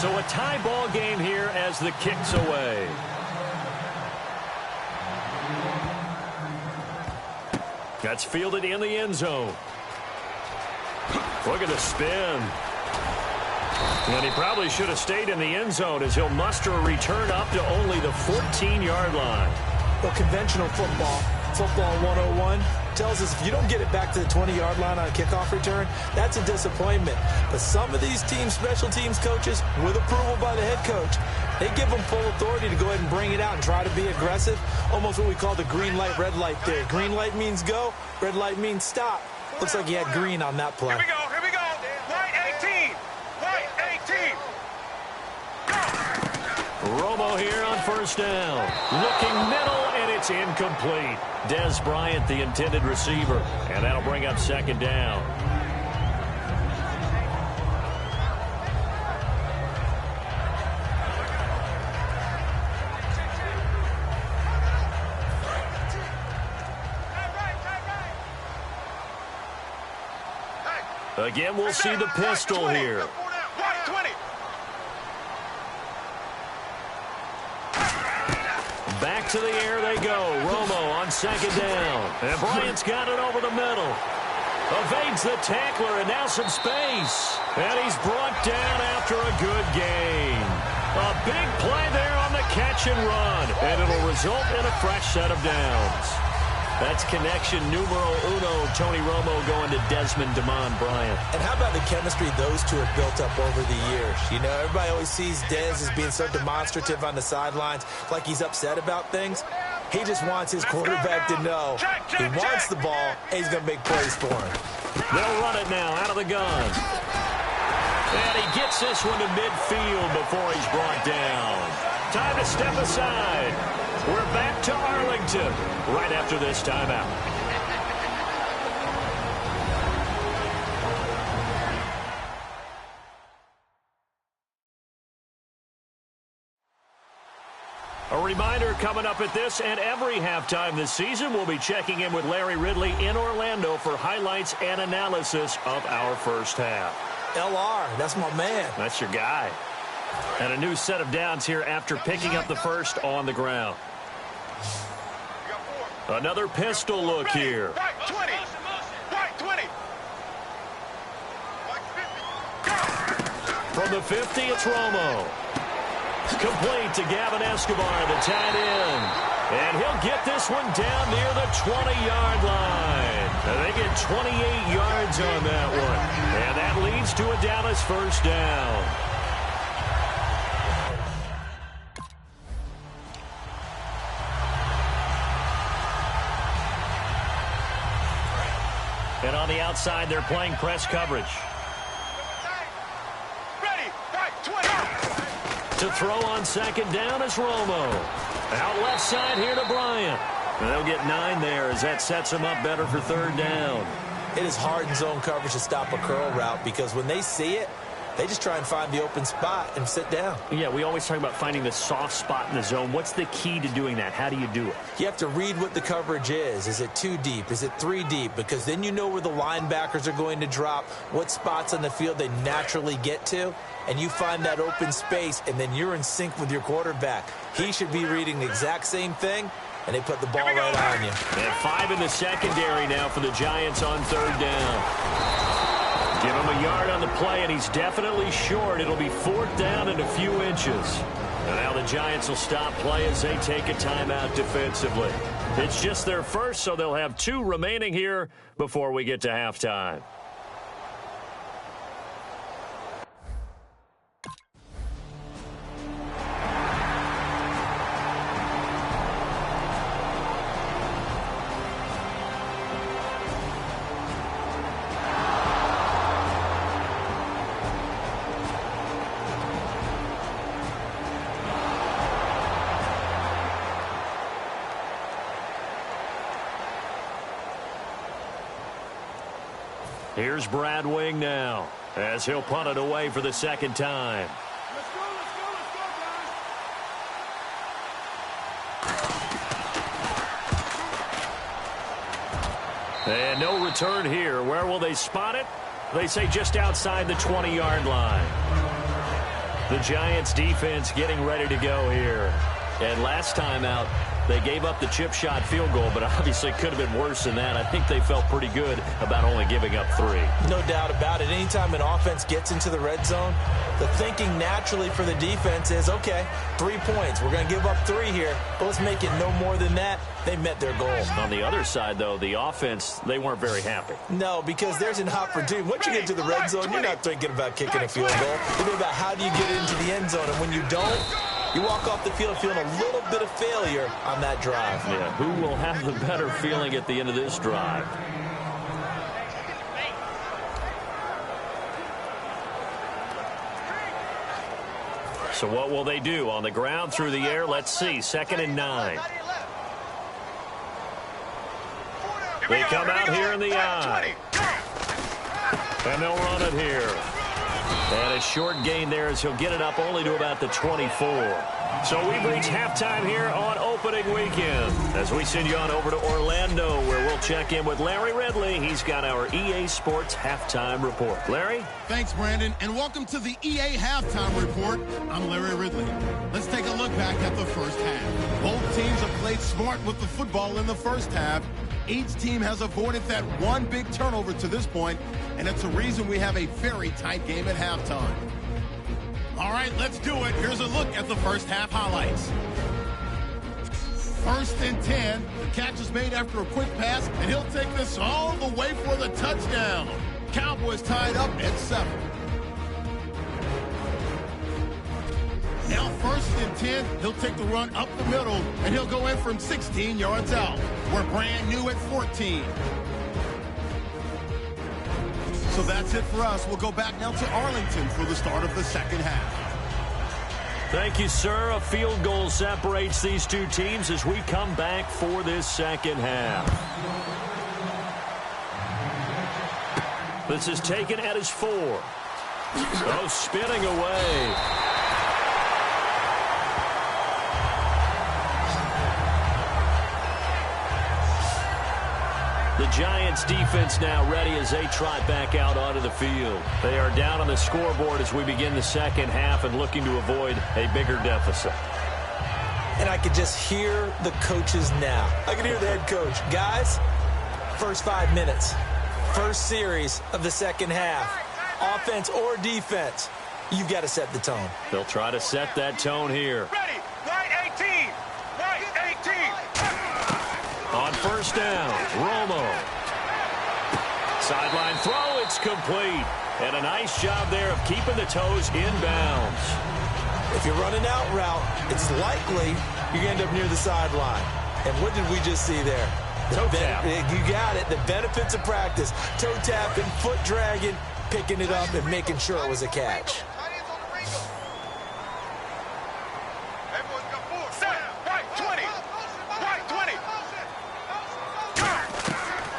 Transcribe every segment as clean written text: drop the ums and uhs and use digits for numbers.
So a tie ball game here as the kick's away. That's fielded in the end zone. Look at the spin. And he probably should have stayed in the end zone as he'll muster a return up to only the 14-yard line. Well, conventional football 101, tells us if you don't get it back to the 20-yard line on a kickoff return, that's a disappointment. But some of these teams, special teams coaches, with approval by the head coach, they give them full authority to go ahead and bring it out and try to be aggressive. Almost what we call the green light, red light theory. Green light means go, red light means stop. Looks like he had green on that play. Here we go. White 18. White 18. Romo here on first down. Looking middle, and it's incomplete. Dez Bryant, the intended receiver. And that'll bring up second down. Again, we'll see the pistol here. White 20. Back to the air they go. Romo on second down. And Bryant's got it over the middle. Evades the tackler, and now some space. And he's brought down after a good gain. A big play there on the catch and run. And it'll result in a fresh set of downs. That's connection numero uno. Tony Romo going to Desmond DeMond Bryant. And how about the chemistry those two have built up over the years? You know, everybody always sees Dez as being so demonstrative on the sidelines, like he's upset about things. He just wants his quarterback to know he wants the ball, and he's going to make plays for him. They'll run it now out of the gun. And he gets this one to midfield before he's brought down. Time to step aside. We're back to Arlington right after this timeout. A reminder coming up at this and every halftime this season, we'll be checking in with Larry Ridley in Orlando for highlights and analysis of our first half. LR, that's my man. That's your guy. And a new set of downs here after picking up the first on the ground. Another pistol look here. White 20. White 20. From the 50, it's Romo. Complete to Gavin Escobar, the tight end. And he'll get this one down near the 20-yard line. And they get 28 yards on that one. And that leads to a Dallas first down. And on the outside, they're playing press coverage. Ready. White 20. To throw on second down is Romo. Out left side here to Bryant. And they'll get 9 there as that sets them up better for third down. It is hard in zone coverage to stop a curl route because when they see it, they just try and find the open spot and sit down. Yeah, we always talk about finding the soft spot in the zone. What's the key to doing that? How do you do it? You have to read what the coverage is. Is it 2 deep? Is it 3 deep? Because then you know where the linebackers are going to drop, what spots on the field they naturally get to, and you find that open space, and then you're in sync with your quarterback. He should be reading the exact same thing, and they put the ball right on you. And 5 in the secondary now for the Giants on third down. Give him a yard on the play, and he's definitely short. It'll be 4th down and a few inches. And now the Giants will stop play as they take a timeout defensively. It's just their first, so they'll have 2 remaining here before we get to halftime. Here's Brad Wing now as he'll punt it away for the second time. Let's go, guys. And no return here. Where will they spot it? They say just outside the 20-yard line. The Giants defense getting ready to go here. And last time out, they gave up the chip shot field goal, but obviously it could have been worse than that. I think they felt pretty good about only giving up 3. No doubt about it. Anytime an offense gets into the red zone, the thinking naturally for the defense is, okay, 3 points. We're going to give up 3 here, but let's make it no more than that. They met their goal. On the other side, though, the offense, they weren't very happy. No, because there's an opportunity. Once you get to the red zone, you're not thinking about kicking a field goal. You're thinking about how do you get into the end zone, and when you don't, you walk off the field feeling a little bit of failure on that drive. Yeah, who will have the better feeling at the end of this drive? So what will they do? On the ground, through the air, let's see. 2nd and 9. They come out here in the eye. And they'll run it here. And a short gain there as he'll get it up only to about the 24. So we've reached halftime here on opening weekend as we send you on over to Orlando, where we'll check in with Larry Ridley. He's got our EA Sports Halftime Report. Larry? Thanks, Brandon, and welcome to the EA Halftime Report. I'm Larry Ridley. Let's take a look back at the first half. Both teams have played smart with the football in the first half. Each team has avoided that one big turnover to this point, and it's a reason we have a very tight game at halftime. All right, let's do it. Here's a look at the first half highlights. 1st and 10. The catch is made after a quick pass, and he'll take this all the way for the touchdown. Cowboys tied up at 7. Now 1st and 10. He'll take the run up the middle, and he'll go in from 16 yards out. We're brand new at 14. So that's it for us. We'll go back now to Arlington for the start of the second half. Thank you, sir. A field goal separates these two teams as we come back for this second half. This is taken at his 4. Oh, spinning away. The Giants defense now ready as they trot back out onto the field. They are down on the scoreboard as we begin the second half and looking to avoid a bigger deficit. And I could just hear the coaches now. I can hear the head coach. Guys, first 5 minutes, first series of the second half, offense or defense, you've got to set the tone. They'll try to set that tone here. Ready, right 18, right 18. On first down, Romo. Sideline throw, it's complete. And a nice job there of keeping the toes inbounds. If you're running out route, it's likely you're going to end up near the sideline. And what did we just see there? Toe tap. You got it. The benefits of practice. Toe tapping, foot dragging, picking it up, and making sure it was a catch.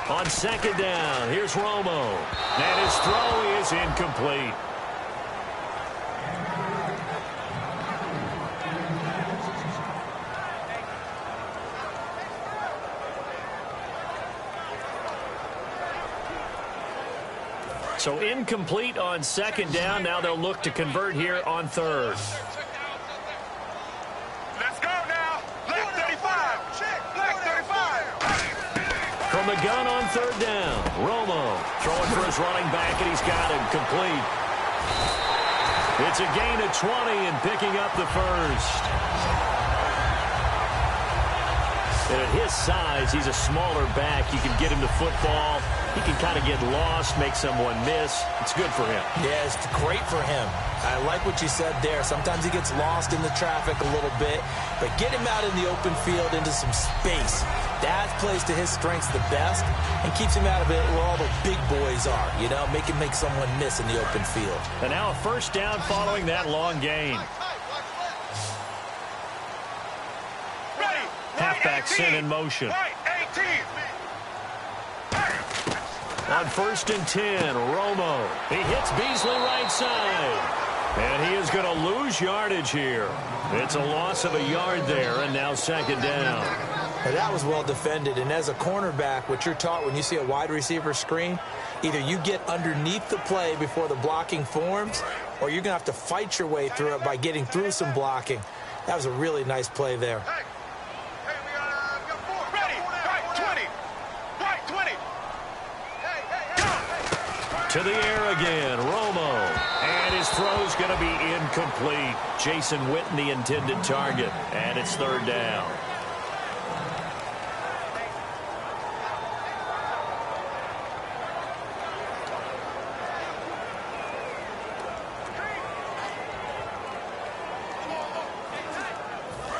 On second down, here's Romo. And his throw is incomplete. So incomplete on second down. Now they'll look to convert here on third. Let's go now. Left 35. Left 35. From the gun on third down, Romo throwing for his running back, and he's got him complete. It's a gain of 20 and picking up the first. And at his size, he's a smaller back. You can get him to football. He can kind of get lost, make someone miss. It's good for him. Yeah, it's great for him. I like what you said there. Sometimes he gets lost in the traffic a little bit, but get him out in the open field into some space. That plays to his strengths the best and keeps him out of it where all the big boys are, you know, make someone miss in the open field. And now a first down following that long gain. Ready. Halfback sent in motion. Right 18. On first and 10, Romo. He hits Beasley right side. And he is going to lose yardage here. It's a loss of a yard there, and now second down. Now, that was well defended, and as a cornerback, what you're taught when you see a wide receiver screen, either you get underneath the play before the blocking forms, or you're going to have to fight your way through it by getting through some blocking. That was a really nice play there. Hey, we got 4. Ready, right 20. Right 20. Hey. To the air again, Romo. And his throw's going to be incomplete. Jason Witten, the intended target. And it's 3rd down.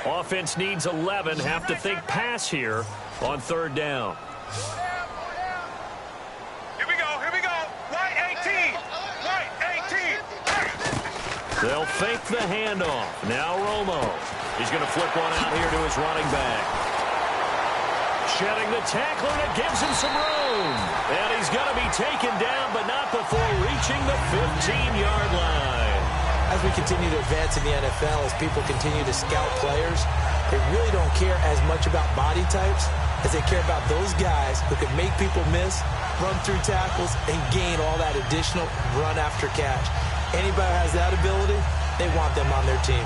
Offense needs 11. Have to think pass here on 3rd down. Here we go. Right 18. Right 18. They'll fake the handoff. Now Romo. He's going to flip one out here to his running back. Shedding the tackler, and it gives him some room. And he's going to be taken down, but not before reaching the 15-yard line. As we continue to advance in the NFL, as people continue to scout players, they really don't care as much about body types as they care about those guys who can make people miss, run through tackles, and gain all that additional run after catch. Anybody who has that ability, they want them on their team.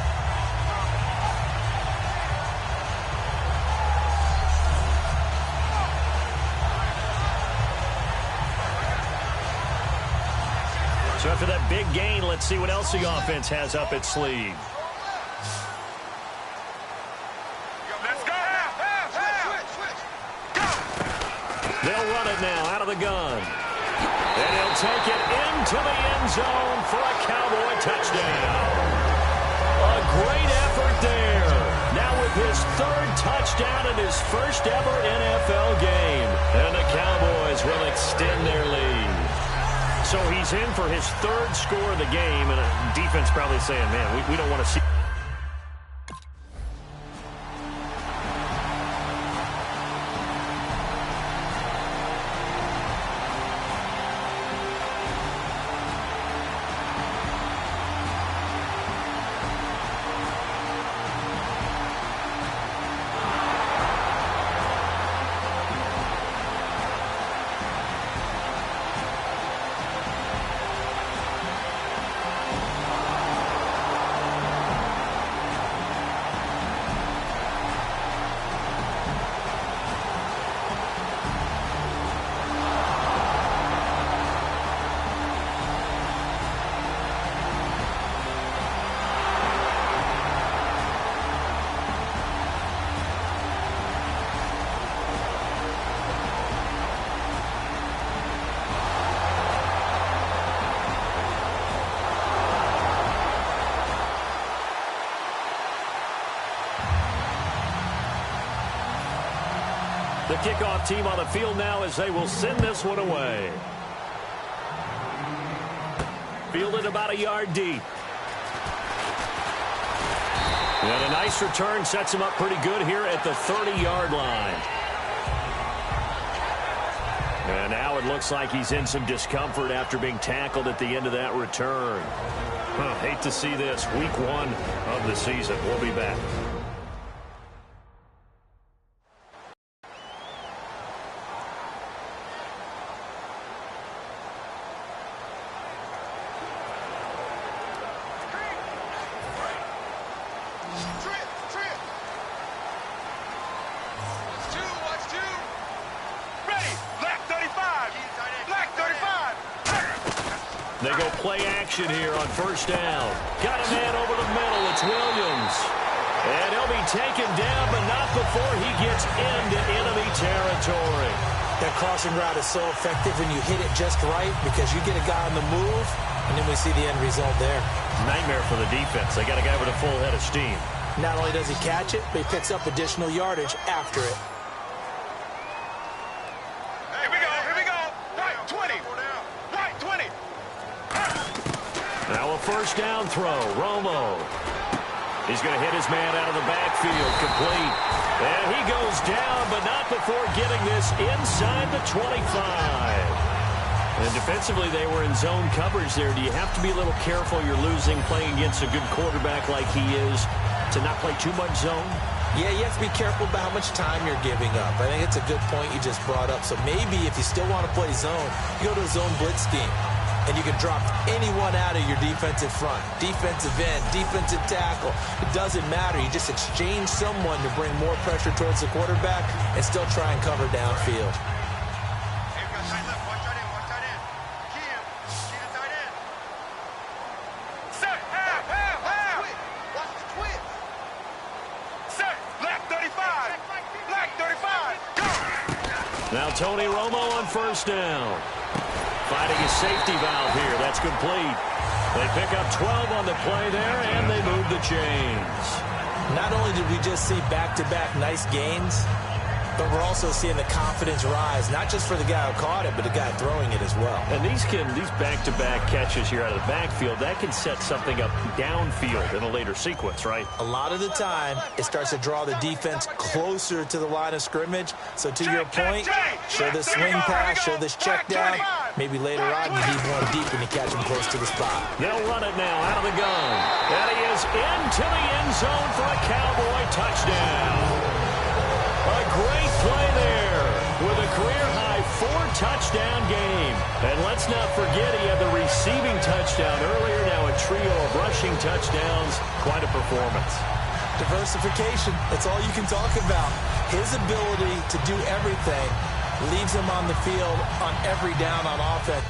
So after that big gain, let's see what else the offense has up its sleeve. Let's go. Switch. Go. They'll run it now out of the gun. And he'll take it into the end zone for a Cowboy touchdown. A great effort there. Now with his 3rd touchdown in his first ever NFL game. And the Cowboys will extend their lead. So he's in for his 3rd score of the game, and a defense probably saying, man, we don't want to see. The kickoff team on the field now as they will send this one away. Fielded about a yard deep. And a nice return sets him up pretty good here at the 30-yard line. And now it looks like he's in some discomfort after being tackled at the end of that return. Hate to see this. Week 1 of the season. We'll be back. They go play action here on 1st down. Got a man over the middle. It's Williams. And he'll be taken down, but not before he gets into enemy territory. That crossing route is so effective when you hit it just right because you get a guy on the move, and then we see the end result there. Nightmare for the defense. They got a guy with a full head of steam. Not only does he catch it, but he picks up additional yardage after it. Here we go. Right 20. Right 20. Now a 1st down throw. Romo. He's going to hit his man out of the backfield. Complete. And he goes down, but not before getting this inside the 25. And defensively, they were in zone coverage there. Do you have to be a little careful? You're losing playing against a good quarterback like he is to not play too much zone? Yeah, you have to be careful about how much time you're giving up. I think it's a good point you just brought up. So maybe if you still want to play zone, you go to a zone blitz scheme. And you can drop anyone out of your defensive front. Defensive end, defensive tackle. It doesn't matter. You just exchange someone to bring more pressure towards the quarterback and still try and cover downfield. Now Tony Romo on first down. Finding a safety valve here. That's complete. They pick up 12 on the play there, and they move the chains. Not only did we just see back-to-back nice gains, but we're also seeing the confidence rise, not just for the guy who caught it, but the guy throwing it as well. And these back-to-back catches here out of the backfield, that can set something up downfield in a later sequence, right? A lot of the time, it starts to draw the defense closer to the line of scrimmage. So to your point, show this swing pass, show this check down. Maybe later on, you need one deep and you catch him close to the spot. They'll run it now out of the gun. And he is into the end zone for a Cowboy touchdown. A great play there with a career-high 4-touchdown game. And let's not forget he had the receiving touchdown earlier. Now a trio of rushing touchdowns. Quite a performance. Diversification. That's all you can talk about. His ability to do everything leaves him on the field on every down on offense.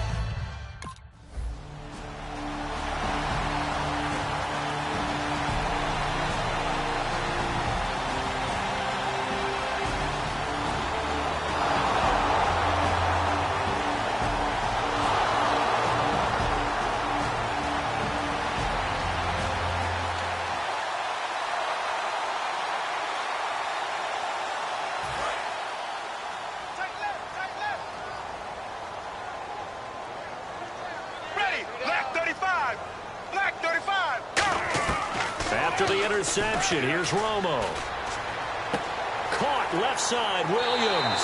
After the interception, here's Romo. Caught left side, Williams.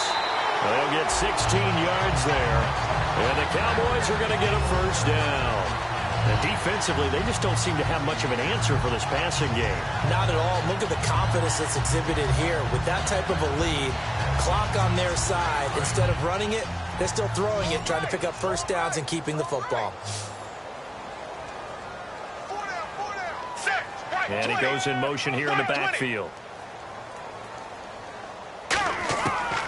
They'll get 16 yards there. And the Cowboys are going to get a first down. And defensively, they just don't seem to have much of an answer for this passing game. Not at all. Look at the confidence that's exhibited here. With that type of a lead, clock on their side, instead of running it, they're still throwing it, trying to pick up first downs and keeping the football. And he goes in motion here in the backfield.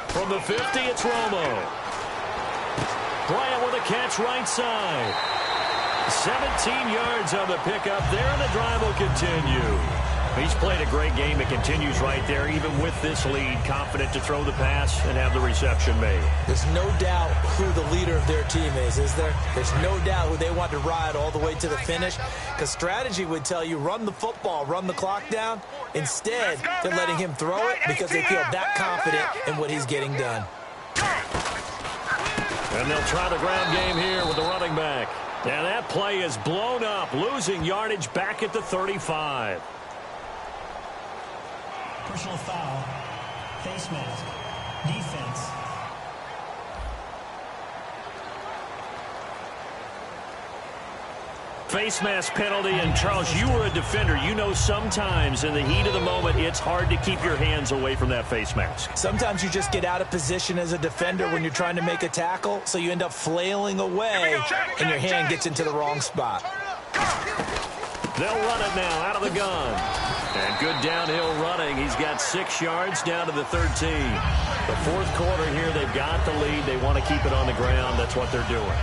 From the 50, it's Romo. Bryant with a catch right side. 17 yards on the pickup there, and the drive will continue. He's played a great game. It continues right there, even with this lead, confident to throw the pass and have the reception made. There's no doubt who the leader of their team is there? There's no doubt who they want to ride all the way to the finish, because strategy would tell you run the football, run the clock down. Instead, they're letting him throw it because they feel that confident in what he's getting done. And they'll try the ground game here with the running back. And that play is blown up, losing yardage back at the 35. Personal foul, face mask, defense. Face mask penalty, and Charles, you were a defender. You know sometimes in the heat of the moment, it's hard to keep your hands away from that face mask. Sometimes you just get out of position as a defender when you're trying to make a tackle, so you end up flailing away, and your hand gets into the wrong spot. They'll run it now out of the gun. And good downhill running. He's got 6 yards down to the 13. The fourth quarter here, they've got the lead. They want to keep it on the ground. That's what they're doing.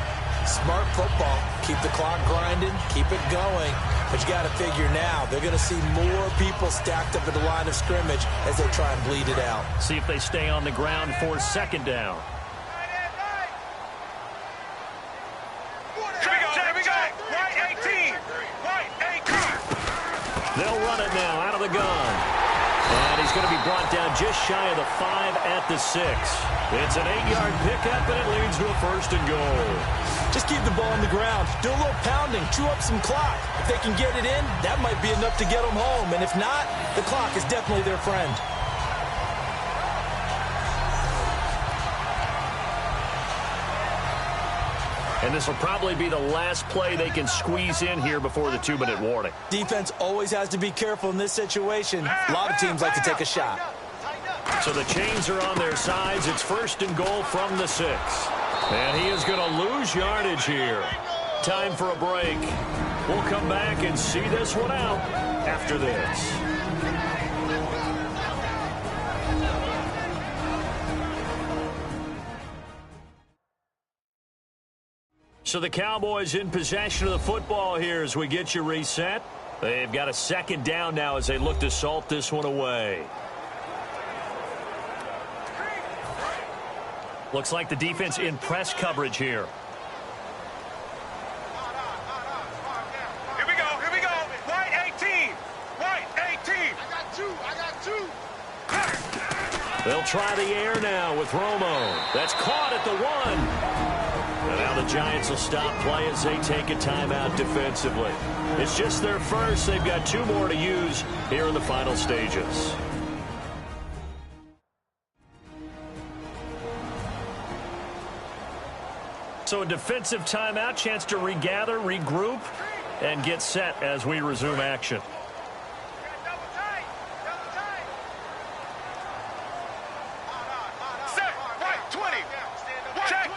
Smart football. Keep the clock grinding. Keep it going. But you got to figure now, they're going to see more people stacked up at the line of scrimmage as they try and bleed it out. See if they stay on the ground for second down. They'll run it now out of the gun. And he's going to be brought down just shy of the 5 at the 6. It's an 8-yard pickup, and it leads to a first and goal. Just keep the ball on the ground. Do a little pounding. Chew up some clock. If they can get it in, that might be enough to get them home. And if not, the clock is definitely their friend. And this will probably be the last play they can squeeze in here before the 2-minute warning. Defense always has to be careful in this situation. A lot of teams like to take a shot. So the chains are on their sides. It's 1st and goal from the 6. And he is going to lose yardage here. Time for a break. We'll come back and see this one out after this. So the Cowboys in possession of the football here as we get you reset. They've got a 2nd down now as they look to salt this one away. Looks like the defense in press coverage here. Here we go. White 18. White 18. I got two. They'll try the air now with Romo. That's caught at the 1. And now the Giants will stop play as they take a timeout defensively. It's just their first. They've got 2 more to use here in the final stages. So a defensive timeout, chance to regather, regroup, and get set as we resume action. Set. White 20. Check.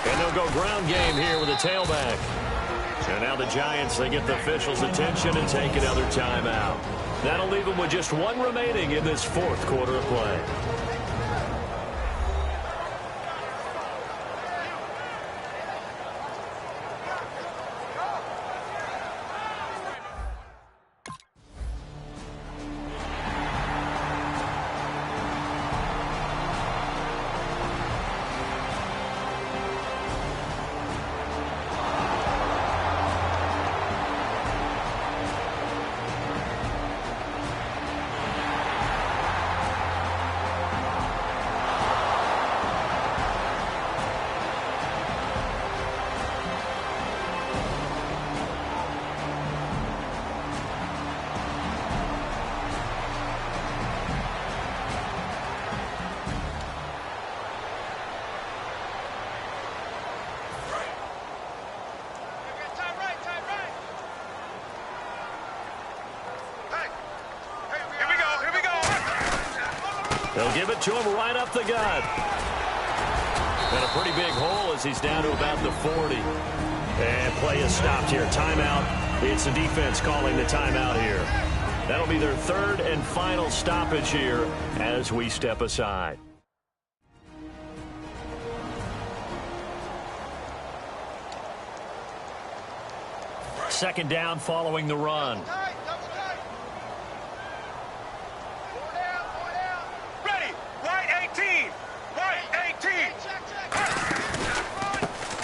And they'll go ground game here with a tailback. And now the Giants, they get the officials' attention and take another timeout. That'll leave them with just 1 remaining in this 4th quarter of play. They'll give it to him right up the gut. And a pretty big hole as he's down to about the 40. And play is stopped here. Timeout. It's the defense calling the timeout here. That'll be their 3rd and final stoppage here as we step aside. Second down following the run.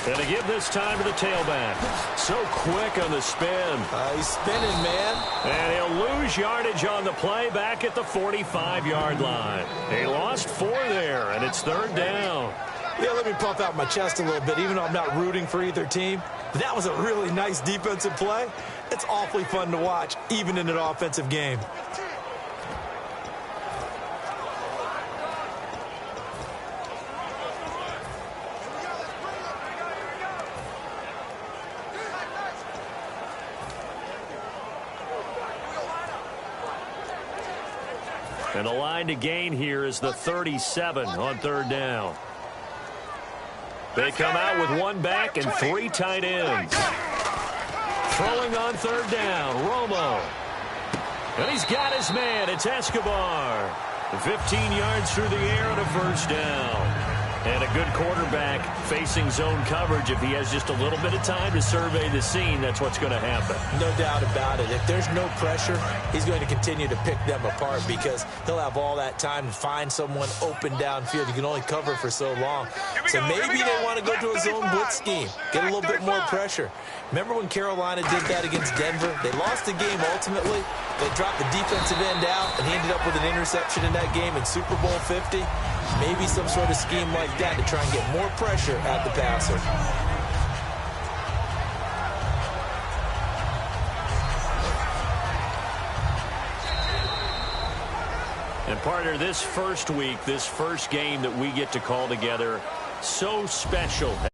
And to give this time to the tailback. So quick on the spin. He's spinning, man. And he'll lose yardage on the play back at the 45-yard line. He lost 4 there, and it's 3rd down. Yeah, let me puff out my chest a little bit, even though I'm not rooting for either team. But that was a really nice defensive play. It's awfully fun to watch, even in an offensive game. And the line to gain here is the 37 on 3rd down. They come out with 1 back and 3 tight ends. Throwing on 3rd down, Romo. And he's got his man. It's Escobar. 15 yards through the air and a 1st down. And a good quarterback facing zone coverage. If he has just a little bit of time to survey the scene, that's what's going to happen. No doubt about it. If there's no pressure, he's going to continue to pick them apart because he'll have all that time to find someone open downfield. You can only cover for so long. So maybe they want to go to a zone blitz scheme, get a little bit more pressure. Remember when Carolina did that against Denver? They lost the game ultimately. They dropped the defensive end out, and he ended up with an interception in that game in Super Bowl 50. Maybe some sort of scheme like that to try and get more pressure at the passer. And Partner, this first week, this first game that we get to call together, so special.